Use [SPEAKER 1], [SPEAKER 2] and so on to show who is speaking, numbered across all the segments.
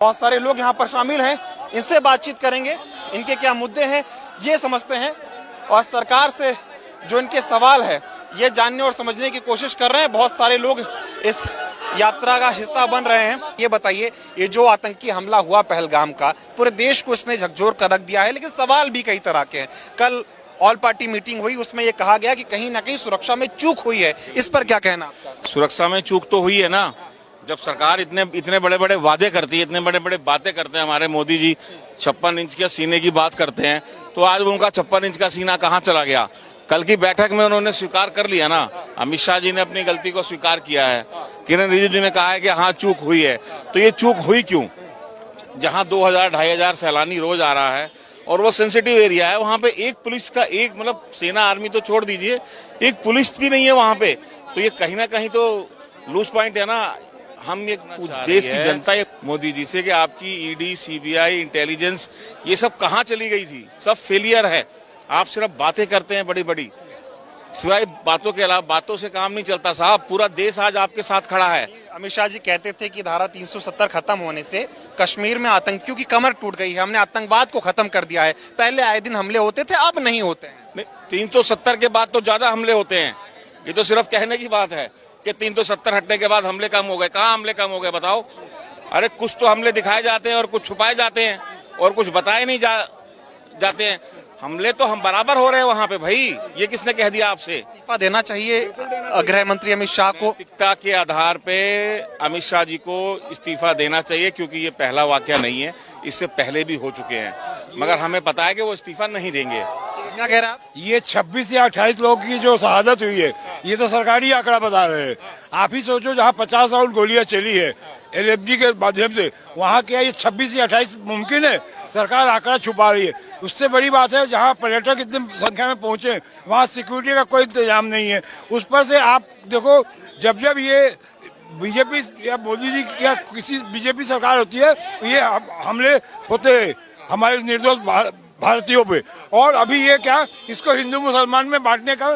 [SPEAKER 1] बहुत सारे लोग यहाँ पर शामिल हैं, इनसे बातचीत करेंगे, इनके क्या मुद्दे हैं ये समझते हैं और सरकार से जो इनके सवाल है ये जानने और समझने की कोशिश कर रहे हैं। बहुत सारे लोग इस यात्रा का हिस्सा बन रहे हैं। ये बताइए, ये जो आतंकी हमला हुआ पहलगाम का, पूरे देश को इसने झकझोर कर रख दिया है, लेकिन सवाल भी कई तरह के हैं। कल ऑल पार्टी मीटिंग हुई, उसमें ये कहा गया कि कहीं ना कहीं सुरक्षा में चूक हुई है, इस पर क्या कहना आपका?
[SPEAKER 2] सुरक्षा में चूक तो हुई है ना। जब सरकार इतने बड़े बड़े वादे करती है, इतने बड़े बड़े बातें करते हैं, हमारे मोदी जी 56 इंच के सीने की बात करते हैं, तो आज उनका 56 इंच का सीना कहाँ चला गया? कल की बैठक में उन्होंने स्वीकार कर लिया ना, अमित शाह जी ने अपनी गलती को स्वीकार किया है, किरण रिजिजू जी ने कहा है कि हाँ चूक हुई है। तो ये चूक हुई क्यों? जहाँ 2000-2500 सैलानी रोज आ रहा है और वो सेंसिटिव एरिया है, वहाँ पे एक पुलिस का एक मतलब सेना आर्मी तो छोड़ दीजिए, एक पुलिस भी नहीं है वहाँ पे। तो ये कहीं ना कहीं तो लूज पॉइंट है ना। हम ये देश की जनता ये मोदी जी से कि आपकी ईडी, सीबीआई, इंटेलिजेंस ये सब कहाँ चली गई थी? सब फेलियर है। आप सिर्फ बातें करते हैं बड़ी बड़ी, सिवाय बातों के अलावा बातों से काम नहीं चलता साहब। पूरा देश आज आपके साथ खड़ा है।
[SPEAKER 1] अमित शाह जी कहते थे कि धारा 370 खत्म होने से कश्मीर में आतंकियों की कमर टूट गई है, हमने आतंकवाद को खत्म कर दिया है। पहले आए दिन हमले होते थे, अब नहीं होते हैं।
[SPEAKER 2] 370 के बाद तो ज्यादा हमले होते हैं। ये तो सिर्फ कहने की बात है कि 370 हटने के बाद हमले कम हो गए। कहाँ हमले कम हो गए बताओ? अरे कुछ तो हमले दिखाए जाते हैं और कुछ छुपाए जाते हैं और कुछ बताए नहीं जाते हैं। हमले तो हम बराबर हो रहे हैं वहाँ पे भाई। ये किसने कह दिया आपसे?
[SPEAKER 1] इस्तीफा देना चाहिए गृह मंत्री अमित शाह को।
[SPEAKER 2] नैतिकता के आधार पे अमित शाह जी को इस्तीफा देना चाहिए, क्योंकि ये पहला वाकया नहीं है, इससे पहले भी हो चुके हैं। मगर हमें पता है कि वो इस्तीफा नहीं देंगे।
[SPEAKER 1] क्या कह रहे हैं आप?
[SPEAKER 3] ये 26 या 28 लोगों की जो शहादत हुई है, ये तो सरकारी आंकड़ा बता रहे हैं। आप ही सोचो, जहाँ 50 राउंड गोलियां चली है LFG के माध्यम से, वहाँ क्या ये 26 या 28 मुमकिन है? सरकार आंकड़ा छुपा रही है। उससे बड़ी बात है, जहाँ पर्यटक इतनी संख्या में पहुंचे वहाँ सिक्योरिटी का कोई इंतजाम नहीं है। उस पर से आप देखो, जब जब ये बीजेपी या मोदी जी या किसी बीजेपी सरकार होती है, ये हमले होते हैं हमारे निर्दोष भारतीयों पे। और अभी ये क्या, इसको हिंदू मुसलमान में बांटने का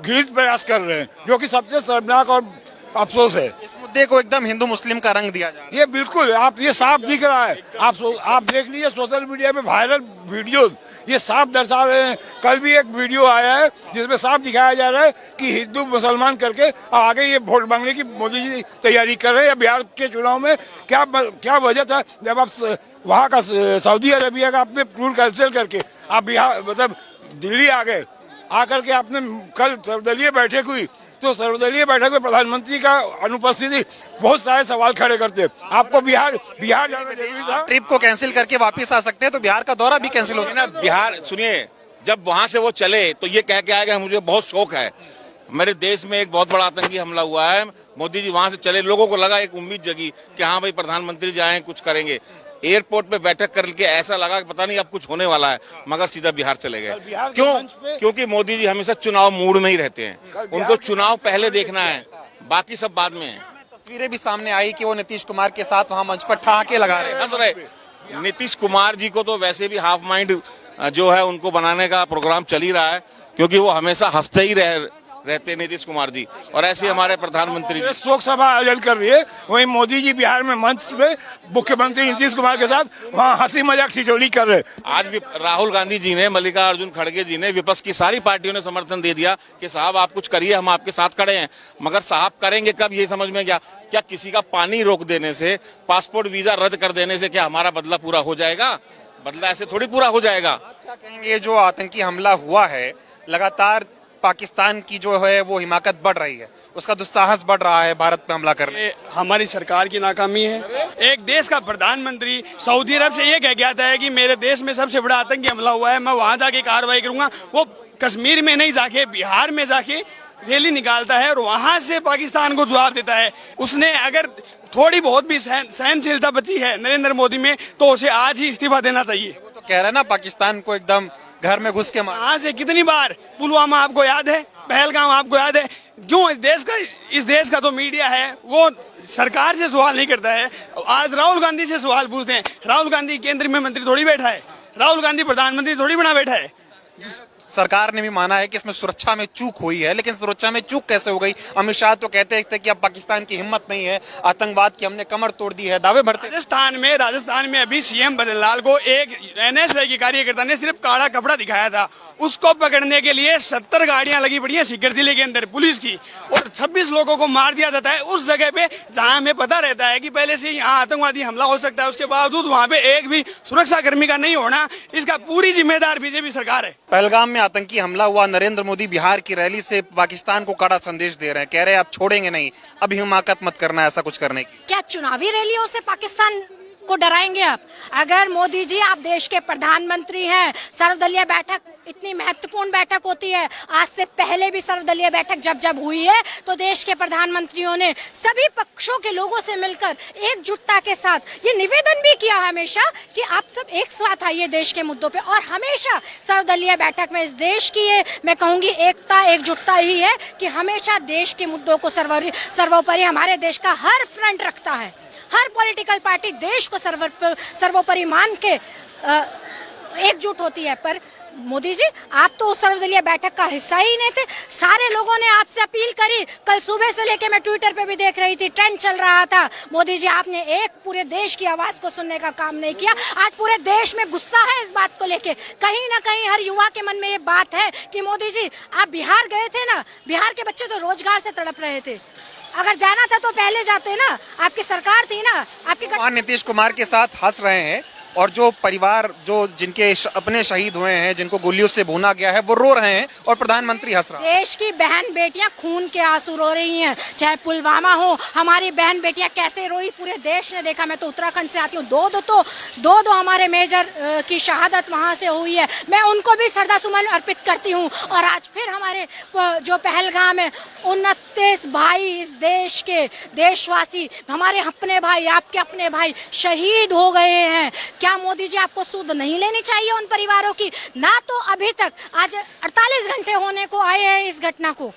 [SPEAKER 3] घृणित प्रयास कर रहे हैं, जो कि सबसे शर्मनाक और अफसोस है।
[SPEAKER 1] इस मुद्दे को एकदम हिंदू मुस्लिम का रंग दिया जा रहा है।
[SPEAKER 3] ये बिल्कुल आप ये साफ दिख रहा है। आप देख लीजिए सोशल मीडिया में वायरल वीडियोस, ये साफ दर्शा रहे हैं। कल भी एक वीडियो आया है जिसमें साफ दिखाया जा रहा है कि हिंदू मुसलमान करके आगे ये वोट मांगने की मोदी जी तैयारी कर रहे हैं। बिहार के चुनाव में क्या वजह था, जब आप वहाँ का सऊदी अरेबिया का आपने टूर कैंसिल करके आप बिहार मतलब दिल्ली आ गए, आकर के आपने कल सर्वदलीय बैठक हुई, तो सर्वदलीय बैठक में प्रधानमंत्री का अनुपस्थिति बहुत सारे सवाल खड़े करते हैं। आपको बिहार जाना जरूरी था।
[SPEAKER 1] ट्रिप को कैंसिल करके वापस आ सकते हैं, तो बिहार का दौरा भी कैंसिल हो सकता है।
[SPEAKER 2] बिहार सुनिए, जब वहां से वो चले तो ये कह के आएगा मुझे बहुत शौक है, मेरे देश में एक बहुत बड़ा आतंकी हमला हुआ है। मोदी जी वहां से चले, लोगों को लगा, एक उम्मीद जगी कि हाँ भाई प्रधानमंत्री जाए कुछ करेंगे। एयरपोर्ट पे बैठक करके ऐसा लगा कि पता नहीं अब कुछ होने वाला है, मगर सीधा बिहार चले गए। क्यों? क्योंकि मोदी जी हमेशा चुनाव मूड में ही रहते हैं। उनको चुनाव पहले देखना है, बाकी सब बाद में है।
[SPEAKER 1] तस्वीरें भी सामने आई कि वो नीतीश कुमार के साथ वहाँ मंच पर ठहाके लगा रहे हैं।
[SPEAKER 2] हंस रहे। नीतीश कुमार जी को तो वैसे भी हाफ माइंड जो है उनको बनाने का प्रोग्राम चल ही रहा है, क्योंकि वो हमेशा हंसते ही रहते नीतीश कुमार जी। और ऐसे हमारे प्रधानमंत्री जी
[SPEAKER 3] शोक सभा आयोजन कर रही है, वहीं मोदी जी बिहार में मंच पे मुख्यमंत्री नीतीश कुमार के साथ वहाँ हंसी मजाक ठिठोली कर रहे।
[SPEAKER 2] आज राहुल गांधी जी ने, मल्लिकार्जुन खड़गे जी ने, विपक्ष की सारी पार्टियों ने समर्थन दे दिया कि साहब आप कुछ करिए, हम आपके साथ खड़े हैं। मगर साहब करेंगे कब, ये समझ में क्या किसी का पानी रोक देने से, पासपोर्ट वीजा रद्द कर देने से क्या हमारा बदला पूरा हो जाएगा? बदला ऐसे थोड़ी पूरा हो जाएगा।
[SPEAKER 1] क्या कहेंगे, जो आतंकी हमला हुआ है, लगातार पाकिस्तान की जो है वो हिमाकत बढ़ रही है, उसका दुस्साहस बढ़ रहा है भारत पे हमला करने।
[SPEAKER 4] हमारी सरकार की नाकामी है। एक देश का प्रधानमंत्री सऊदी अरब से ये कह गया था कि मेरे देश में सबसे बड़ा आतंकी हमला हुआ है, मैं वहां जाके कार्रवाई करूंगा। वो कश्मीर में नहीं जाके बिहार में जाके रैली निकालता है और वहां से पाकिस्तान को जवाब देता है। उसने अगर थोड़ी बहुत भी सहनशीलता बची है नरेंद्र मोदी में, तो उसे आज ही इस्तीफा देना चाहिए।
[SPEAKER 1] वो तो कह रहे हैं ना, पाकिस्तान को एकदम घर में घुस के मार।
[SPEAKER 4] वहां से कितनी बार पुलवामा आपको याद है, पहलगाम आपको याद है। क्यों इस देश का तो मीडिया है वो सरकार से सवाल नहीं करता है। आज राहुल गांधी से सवाल पूछते हैं। राहुल गांधी केंद्र में मंत्री थोड़ी बैठा है, राहुल गांधी प्रधानमंत्री थोड़ी बना बैठा है।
[SPEAKER 1] सरकार ने भी माना है कि इसमें सुरक्षा में चूक हुई है, लेकिन सुरक्षा में चूक कैसे हो गई? अमित शाह तो कहते थे कि अब पाकिस्तान की हिम्मत नहीं है, आतंकवाद की हमने कमर तोड़ दी है, दावे भरते।
[SPEAKER 4] राजस्थान में अभी सीएम बद्रीलाल को एक एनएसए की कार्यकर्ता ने सिर्फ काला कपड़ा दिखाया था, उसको पकड़ने के लिए 70 गाड़ियां लगी पड़ी है सीकर जिले के अंदर पुलिस की, और 26 लोगों को मार दिया जाता है उस जगह पे जहां हमें पता रहता है कि पहले से यहाँ आतंकवादी हमला हो सकता है। उसके बावजूद वहां पे एक भी सुरक्षा कर्मी का नहीं होना, इसका पूरी जिम्मेदार बीजेपी सरकार है।
[SPEAKER 1] पहलगाम में आतंकी हमला हुआ, नरेंद्र मोदी बिहार की रैली से पाकिस्तान को कड़ा संदेश दे रहे हैं, कह रहे हैं आप छोड़ेंगे नहीं, अभी हिमाकत मत करना ऐसा कुछ करने की।
[SPEAKER 5] क्या चुनावी रैलियों से पाकिस्तान को डराएंगे आप? अगर मोदी जी आप देश के प्रधानमंत्री हैं, सर्वदलीय बैठक इतनी महत्वपूर्ण बैठक होती है, आज से पहले भी सर्वदलीय बैठक जब हुई है तो देश के प्रधानमंत्रियों ने सभी पक्षों के लोगों से मिलकर एकजुटता के साथ ये निवेदन भी किया हमेशा कि आप सब एक साथ आइए देश के मुद्दों पे, और हमेशा सर्वदलीय बैठक में इस देश की ये मैं कहूंगी एकता एकजुटता ही है कि हमेशा देश के मुद्दों को सर्वोपरि हमारे देश का हर फ्रंट रखता है। हर पॉलिटिकल पार्टी देश को सर्वोपरि मान के एकजुट होती है। पर मोदी जी आप तो उस सर्वदलीय बैठक का हिस्सा ही नहीं थे। सारे लोगों ने आपसे अपील करी, कल सुबह से लेके मैं ट्विटर पे भी देख रही थी, ट्रेंड चल रहा था। मोदी जी आपने एक पूरे देश की आवाज को सुनने का काम नहीं किया। आज पूरे देश में गुस्सा है इस बात को लेके, कहीं ना कहीं हर युवा के मन में ये बात है कि मोदी जी आप बिहार गए थे ना, बिहार के बच्चे तो रोजगार से तड़प रहे थे, अगर जाना था तो पहले जाते ना, आपकी सरकार थी ना, आपकी।
[SPEAKER 1] नीतीश कुमार के साथ हंस रहे हैं और जो परिवार जो जिनके अपने शहीद हुए हैं, जिनको गोलियों से भूना गया है, वो रो रहे हैं और प्रधानमंत्री हंस रहा है।
[SPEAKER 5] देश की बहन बेटियां खून के आंसू रो रही हैं, चाहे पुलवामा हो, हमारी बहन बेटियां कैसे रोई पूरे देश ने देखा। मैं तो उत्तराखंड से आती हूँ, दो हमारे मेजर की शहादत वहां से हुई है, मैं उनको भी श्रद्धासुमन अर्पित करती हूँ। और आज फिर हमारे जो पहलगाम है 29 भाई इस देश के देशवासी, हमारे अपने भाई, आपके अपने भाई शहीद हो गए हैं। क्या मोदी जी आपको सुध नहीं लेनी चाहिए उन परिवारों की? ना तो अभी तक आज 48 घंटे होने को आए हैं इस घटना को,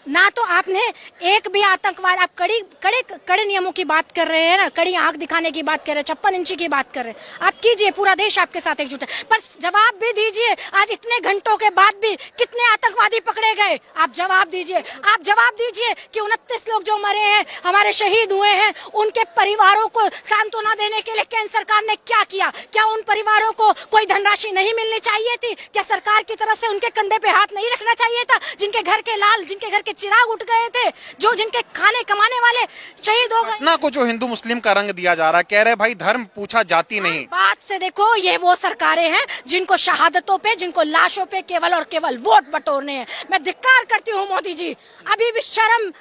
[SPEAKER 5] ना तो आपने एक भी आतंकवाद, आप कड़े नियमों की बात कर रहे हैं ना, कड़ी आंख दिखाने की बात कर रहे हैं, 56 इंची की बात कर रहे हैं, आप कीजिए, पूरा देश आपके साथ एकजुट है, पर जवाब भी दीजिए। आज इतने घंटों के बाद भी कितने आतंकवादी पकड़े गए, आप जवाब दीजिए। आप जवाब दीजिए कि 29 लोग जो मरे हैं, हमारे शहीद हुए हैं, उनके परिवारों को सांत्वना देने के लिए केंद्र सरकार ने क्या किया? क्या उन परिवारों को कोई धनराशि नहीं मिलनी चाहिए थी? क्या सरकार की तरफ से उनके कंधे पे हाथ नहीं रखना चाहिए था? जिनके घर के लाल, जिनके घर के चिराग उठ गए थे, जो जिनके खाने कमाने वाले शहीद हो गए।
[SPEAKER 1] ना को जो हिंदू मुस्लिम का रंग दिया जा रहा है, कह रहे भाई धर्म पूछा जाति नहीं।
[SPEAKER 5] बात से देखो, ये वो सरकारें हैं जिनको शहादतों पे, जिनको लाशों पे केवल और केवल वोट बटोरने हैं। मैं धिक्कार करती हूँ मोदी जी, अभी भी शर्म,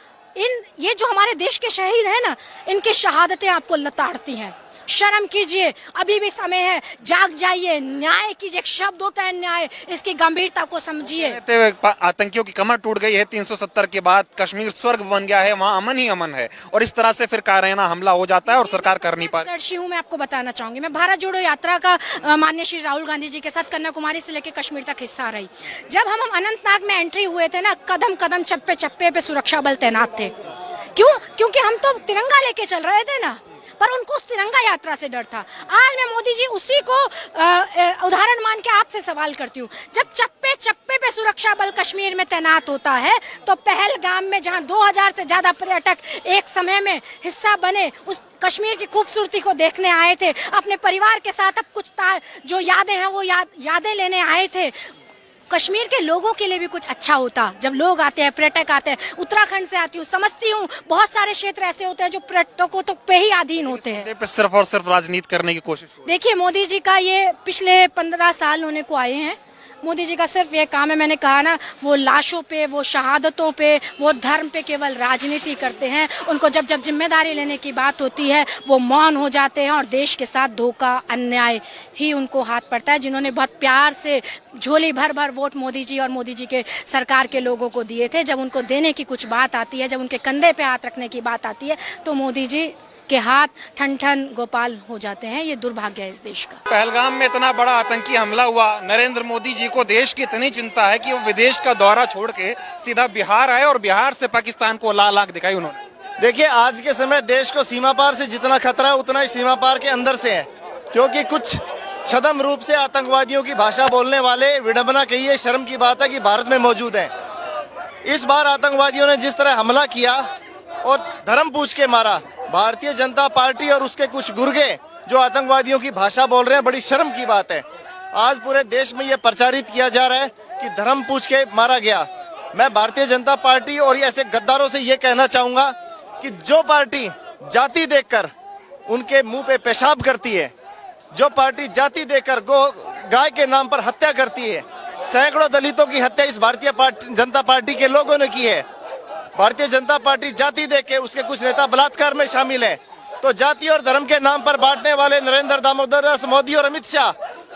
[SPEAKER 5] ये जो हमारे देश के शहीद हैं ना, इनकी शहादतें आपको लताड़ती हैं। शर्म कीजिए, अभी भी समय है, जाग जाइए, न्याय कीजिए। एक शब्द होता है न्याय, इसकी गंभीरता को समझिए।
[SPEAKER 1] आतंकियों की कमर टूट गई है 370 के बाद, कश्मीर स्वर्ग बन गया है, वहाँ अमन ही अमन है, और इस तरह से फिर कायराना हमला हो जाता है और सरकार कर नहीं पा रही।
[SPEAKER 5] मैं आपको बताना चाहूंगी, मैं भारत जोड़ो यात्रा का माननीय श्री राहुल गांधी जी के साथ कन्याकुमारी से लेकर कश्मीर तक हिस्सा रही। जब हम अनंतनाग में एंट्री हुए थे ना, कदम कदम चप्पे चप्पे पे सुरक्षा बल तैनात थे। क्यों? क्योंकि हम तो तिरंगा लेके चल रहे थे ना, पर उनको उस तिरंगा यात्रा से डर था। आज मैं मोदी जी उसी को उदाहरण मान के आपसे सवाल करती हूँ, जब चप्पे चप्पे पे सुरक्षा बल कश्मीर में तैनात होता है, तो पहलगाम में जहाँ 2000 से ज्यादा पर्यटक एक समय में हिस्सा बने, उस कश्मीर की खूबसूरती को देखने आए थे, अपने परिवार के साथ अब कुछ जो यादें हैं वो यादें लेने आए थे। कश्मीर के लोगों के लिए भी कुछ अच्छा होता जब लोग आते हैं, पर्यटक आते हैं। उत्तराखंड से आती हूँ, समझती हूँ बहुत सारे क्षेत्र ऐसे होते हैं जो पर्यटकों तो पे ही अधीन होते हैं।
[SPEAKER 1] सिर्फ और सिर्फ राजनीति करने की कोशिश।
[SPEAKER 5] देखिए मोदी जी का ये पिछले 15 साल होने को आए हैं, मोदी जी का सिर्फ ये काम है, मैंने कहा ना, वो लाशों पे, वो शहादतों पे, वो धर्म पे केवल राजनीति करते हैं। उनको जब जब जिम्मेदारी लेने की बात होती है वो मौन हो जाते हैं, और देश के साथ धोखा, अन्याय ही उनको हाथ पड़ता है। जिन्होंने बहुत प्यार से झोली भर भर वोट मोदी जी और मोदी जी के सरकार के लोगों को दिए थे, जब उनको देने की कुछ बात आती है, जब उनके कंधे पे हाथ रखने की बात आती है, तो मोदी जी के हाथ ठन ठन गोपाल हो जाते हैं। ये दुर्भाग्य है इस देश का।
[SPEAKER 1] पहलगाम में इतना बड़ा आतंकी हमला हुआ, नरेंद्र मोदी जी को देश की इतनी चिंता है कि वो विदेश का दौरा छोड़ के सीधा बिहार आए और बिहार से पाकिस्तान को लाल आंख दिखाई उन्होंने।
[SPEAKER 6] देखिए, आज के समय देश को सीमा पार से जितना खतरा है उतना ही सीमा पार के अंदर से है, क्योंकि कुछ छद्म रूप से आतंकवादियों की भाषा बोलने वाले, विडंबना कहिए, शर्म की बात है कि भारत में मौजूद हैं। इस बार आतंकवादियों ने जिस तरह हमला किया और धर्म पूछ के मारा, भारतीय जनता पार्टी और उसके कुछ गुर्गे जो आतंकवादियों की भाषा बोल रहे हैं, बड़ी शर्म की बात है। आज पूरे देश में यह प्रचारित किया जा रहा है कि धर्म पूछ के मारा गया। मैं भारतीय जनता पार्टी और ऐसे गद्दारों से ये कहना चाहूंगा कि जो पार्टी जाति देखकर उनके मुंह पे पेशाब करती है, जो पार्टी जाति देकर गाय के नाम पर हत्या करती है, सैकड़ों दलितों की हत्या इस भारतीय जनता पार्टी के लोगों ने की है। भारतीय जनता पार्टी जाति देख के उसके कुछ नेता बलात्कार में शामिल है। तो जाति और धर्म के नाम पर बांटने वाले नरेंद्र दामोदर दास मोदी और अमित शाह,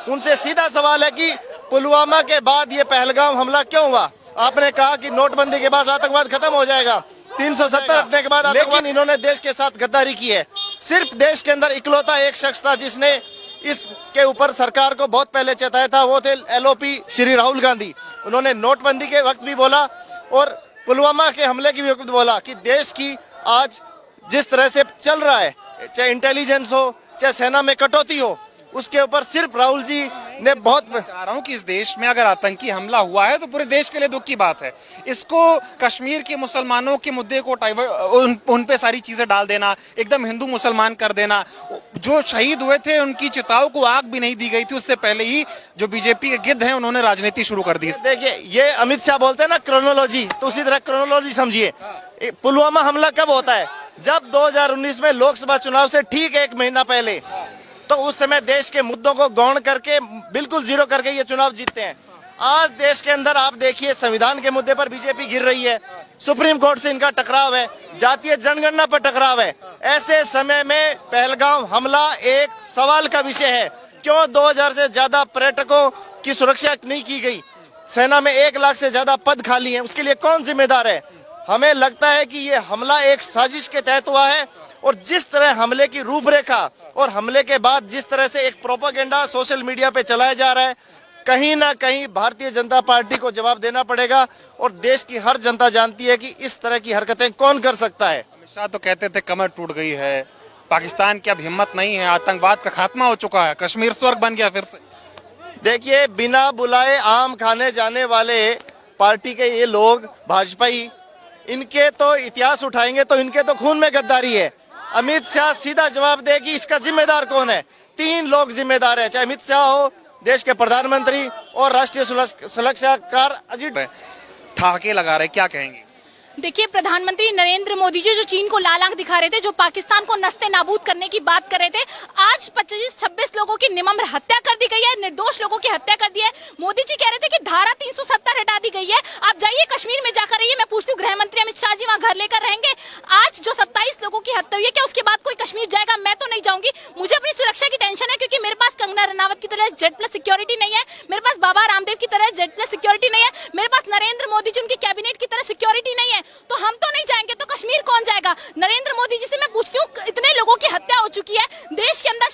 [SPEAKER 6] उनसे सीधा सवाल है कि पुलवामा के बाद ये पहलगाम हमला क्यों हुआ? आपने कहा कि नोटबंदी के बाद आतंकवाद खत्म हो जाएगा, 370 हटने के बाद आतंकवाद, इन्होंने देश के साथ गद्दारी की है। सिर्फ देश के अंदर इकलौता एक शख्स था जिसने इसके ऊपर सरकार को बहुत पहले चेताया था, वो थे एलओपी श्री राहुल गांधी। उन्होंने नोटबंदी के वक्त भी बोला और पुलवामा के हमले की भी वक्त बोला कि देश की आज जिस तरह से चल रहा है, चाहे इंटेलिजेंस हो, चाहे सेना में कटौती हो, उसके ऊपर सिर्फ राहुल जी ने बहुत
[SPEAKER 1] चाह रहा हूं कि इस देश में अगर आतंकी हमला हुआ है तो पूरे देश के लिए दुख की बात है। इसको कश्मीर के मुसलमानों के मुद्दे को उन पे सारी चीजें डाल देना, एकदम हिंदू मुसलमान कर देना। जो शहीद हुए थे उनकी चिताओं को आग भी नहीं दी गई थी, उससे पहले ही जो बीजेपी के गिद्ध हैं उन्होंने राजनीति शुरू कर दी।
[SPEAKER 6] देखिए, ये अमित शाह बोलते हैं ना क्रोनोलॉजी, तो उसी तरह क्रोनोलॉजी समझिए। पुलवामा हमला कब होता है? जब 2019 में लोकसभा चुनाव से ठीक 1 महीना पहले, तो उस समय देश के मुद्दों को गौण करके बिल्कुल जीरो करके ये चुनाव जीतते हैं। आज देश के अंदर आप देखिए, संविधान के मुद्दे पर बीजेपी गिर रही है, सुप्रीम कोर्ट से इनका टकराव है, जातीय जनगणना पर टकराव है। ऐसे समय में पहलगाम हमला एक सवाल का विषय है। क्यों 2000 से ज्यादा पर्यटकों की सुरक्षा नहीं की गई? सेना में 1 लाख से ज्यादा पद खाली हैं, उसके लिए कौन जिम्मेदार है? हमें लगता है कि ये हमला एक साजिश के तहत हुआ है और जिस तरह हमले की रूपरेखा और हमले के बाद जिस तरह से एक प्रोपेगेंडा सोशल मीडिया पे चलाया जा रहा है, कहीं ना कहीं भारतीय जनता पार्टी को जवाब देना पड़ेगा। और देश की हर जनता जानती है कि इस तरह की हरकतें कौन कर सकता है।
[SPEAKER 1] अमित शाह तो कहते थे कमर टूट गई है, पाकिस्तान की अब हिम्मत नहीं है, आतंकवाद का खात्मा हो चुका है, कश्मीर स्वर्ग बन गया फिर से।
[SPEAKER 6] देखिए, बिना बुलाए आम खाने जाने वाले पार्टी के ये लोग भाजपाई, इनके तो इतिहास उठाएंगे तो इनके तो खून में गद्दारी है। अमित शाह सीधा जवाब दे कि इसका जिम्मेदार कौन है। 3 लोग जिम्मेदार है, चाहे अमित शाह हो, देश के प्रधानमंत्री और राष्ट्रीय सुरक्षाकार अजीत।
[SPEAKER 1] ठाके लगा रहे, क्या कहेंगे?
[SPEAKER 5] देखिए, प्रधानमंत्री नरेंद्र मोदी जी जो चीन को लाल आंख दिखा रहे थे, जो पाकिस्तान को नस्ते नाबूद करने की बात कर रहे थे, आज 25-26 लोगों की निर्मम हत्या कर दी गई है, निर्दोष लोगों की हत्या कर दी है। मोदी जी कह रहे थे कि धारा 370 हटा दी गई है। आप जाइए कश्मीर में जाकर रहिए। मैं पूछती हूँ, गृह मंत्री अमित शाह जी वहाँ घर लेकर रहेंगे? आज जो 27 लोगों की हत्या हुई है, क्या उसके बाद कोई कश्मीर जाएगा? मैं तो नहीं जाऊंगी। मुझे अपनी सुरक्षा की टेंशन है, क्योंकि मेरे पास कंगना रनावत की तरह Z+ सिक्योरिटी नहीं है, मेरे पास बाबा रामदेव की तरह Z+ सिक्योरिटी नहीं है, मेरे पास नरेंद्र मोदी जी उनकी कैबिनेट की तरह सिक्योरिटी नहीं है। तो हम तो नहीं जाएंगे तो कश्मीर कौन जाएगा? नरेंद्र मोदी जी से मैं पूछती हूँ, इतने लोगों की हत्या हो चुकी है, देश के अंदर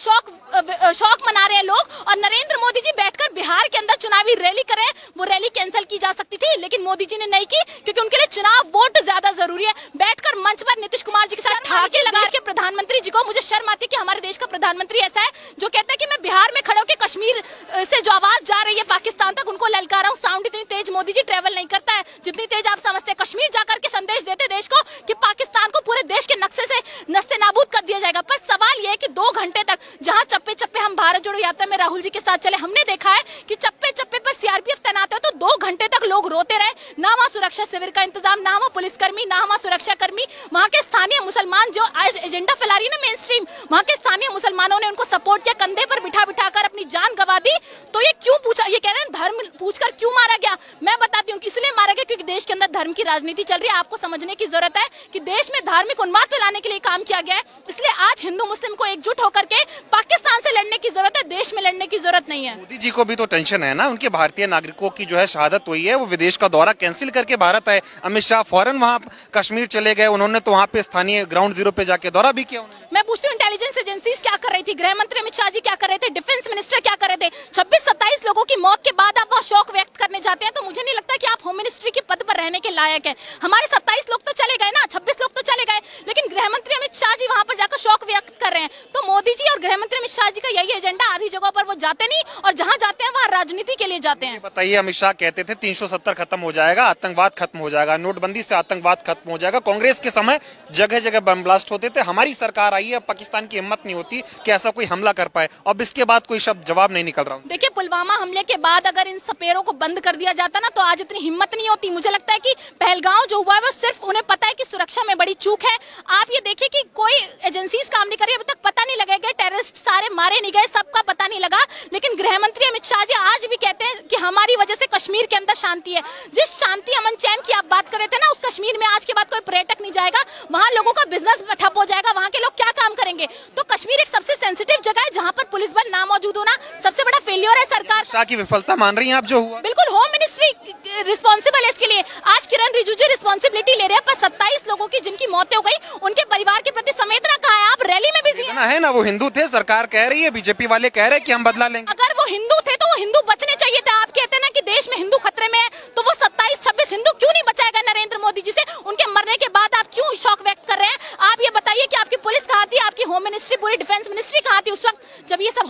[SPEAKER 5] शौक मना रहे हैं लोग, और नरेंद्र मोदी जी बैठकर बिहार के अंदर चुनावी रैली करें। वो रैली कैंसिल की जा सकती थी, लेकिन मोदी जी ने नहीं की, क्योंकि उनके लिए चुनाव वोट ज्यादा जरूरी है। बैठकर मंच पर नीतीश कुमार जी के साथ ठाके लगा के प्रधानमंत्री जी को, मुझे शर्म आती है कि हमारे देश का प्रधानमंत्री ऐसा है जो कहता है कि मैं बिहार में खड़े होकर कश्मीर से जो आवाज जा रही है पाकिस्तान तक, उनको ललकारा हूं। साउंड इतनी तेज मोदी जी ट्रेवल नहीं करता है जितनी तेज आप समझते हैं। कश्मीर जाकर के संदेश देते देश को कि पाकिस्तान को पूरे देश के नक्शे से नस्ते नाबूद कर दिया जाएगा। पर सवाल यह है कि 2 घंटे तक जहां चप्पे चप्पे हम भारत जोड़ो यात्रा में राहुल जी के साथ चले, हमने देखा है कि चप्पे चप्पे पर सीआरपीएफ तैनात है, तो 2 घंटे तक लोग रोते रहे। ना वहाँ सुरक्षा शिविर का इंतजाम, ना वहाँ पुलिसकर्मी, ना वहाँ सुरक्षा कर्मी। वहाँ के स्थानीय मुसलमान जो आज एजेंडा फैला रही है ना मेन स्ट्रीम, वहाँ के स्थानीय मुसलमानों ने उनको सपोर्ट किया, कंधे पर बिठा बिठाकर अपनी जान गंवा दी। तो ये क्यों पूछा, ये कह रहे हैं धर्म पूछकर क्यों मारा गया? मैं बताती हूँ इसलिए मारा गया क्योंकि देश के अंदर धर्म की राजनीति चल रही है। आपको समझने की जरूरत है कि देश में धार्मिक उन्माद फैलाने के लिए काम किया गया है। इसलिए आज हिंदू मुस्लिम को एकजुट होकर के पाकिस्तान से लड़ने की जरूरत है, देश में लड़ने की जरूरत नहीं है।
[SPEAKER 1] मोदी जी को भी तो टेंशन है ना, उनके भारतीय नागरिकों की जो है शहादत हुई है, वो विदेश का दौरा कैंसिल करके भारत आए। अमित शाह फौरन वहाँ कश्मीर चले गए, उन्होंने तो वहाँ पे स्थानीय ग्राउंड जीरो पे जाके दौरा भी किया।
[SPEAKER 5] मैं पूछती हूँ, इंटेलिजेंस एजेंसीज क्या कर रही थी? गृह मंत्री अमित शाह जी क्या कर रहे थे? डिफेंस मिनिस्टर क्या कर रहे थे? 26-27 लोगों की मौत के बाद आप वहाँ शोक व्यक्त करने जाते हैं, तो मुझे नहीं लगता कि आप होम मिनिस्ट्री के पद पर रहने के लायक है। हमारे 27 लोग तो चले गए ना, 26 लोग तो चले गए, लेकिन गृह मंत्री अमित शाह जी वहाँ पर जाकर शोक व्यक्त कर रहे हैं। तो मोदी जी और गृह मंत्री अमित शाह जी का यही एजेंडा, आधी जगह पर वो
[SPEAKER 7] वो जाते नहीं, और जहाँ जाते हैं वहाँ राजनीति के लिए जाते हैं।
[SPEAKER 1] बताइए, अमित शाह कहते थे 370 खत्म हो जाएगा, आतंकवाद खत्म हो जाएगा, नोटबंदी से आतंकवाद खत्म हो जाएगा। कांग्रेस के समय जगह जगह बम ब्लास्ट होते थे। हमारी सरकार आई है, पाकिस्तान की हिम्मत नहीं होती कि ऐसा कोई हमला कर पाए। अब इसके बाद कोई शब्द जवाब नहीं निकल रहा हूँ।
[SPEAKER 7] देखिए, पुलवामा हमले के बाद अगर इन सपेरों को बंद कर दिया जाता ना, तो आज इतनी हिम्मत नहीं होती। मुझे लगता है कि पहलगांव जो हुआ है वो सिर्फ उन्हें पता है कि सुरक्षा में बड़ी चूक है। आप ये देखिए कि कोई एजेंसीज काम नहीं कर रही, अभी तक पता नहीं लगेगा टेररिस्ट सारे मारे नहीं गए, सबका पता नहीं लगा। लेकिन गृह मंत्री अमित शाह जी आज भी कहते हैं कि हमारी वजह से कश्मीर के अंदर शांति है। जिस शांति अमन चैन की आप बात कर रहे थे ना, उस कश्मीर में आज के बाद कोई पर्यटक नहीं जाएगा, वहां लोगों का बिजनेस ठप हो जाएगा, वहां के लोग क्या काम करेंगे। तो कश्मीर एक सबसे सेंसिटिव जगह है जहां पर पुलिस बल ना मौजूद होना सबसे बड़ा फेलियर है सरकार।
[SPEAKER 1] शाह की विफलता मान रही हैं आप जो हुआ?
[SPEAKER 7] बिल्कुल, होम मिनिस्ट्री रिस्पॉन्सिबल है इसके लिए। आज किरण रिजिजू रिस्पॉन्सिबिलिटी ले रहे हैं, पर 27 लोगों की जिनकी मौतें हो गई, उनके परिवार के प्रति संवेदना कहाँ है? आप रैली में बिजी
[SPEAKER 1] है ना, वो हिंदू थे, सरकार कह रही है, बीजेपी वाले कह रहे हैं कि हम बदला लेंगे।
[SPEAKER 7] अगर वो हिंदू थे तो वो हिंदू बचने चाहिए थे। आप कहते हैं ना कि देश में हिंदू खतरे में है, तो वो 27-26 हिंदू क्यों नहीं बचाएगा नरेंद्र मोदी जी से? उनके मरने के बाद आप क्यों शौक व्यक्त कर रहे हैं? आप ये बताइए कि आपकी पुलिस कहाँ थी, आपकी होम मिनिस्ट्री, पूरी डिफेंस मिनिस्ट्री कहाँ थी उस वक्त जब ये सब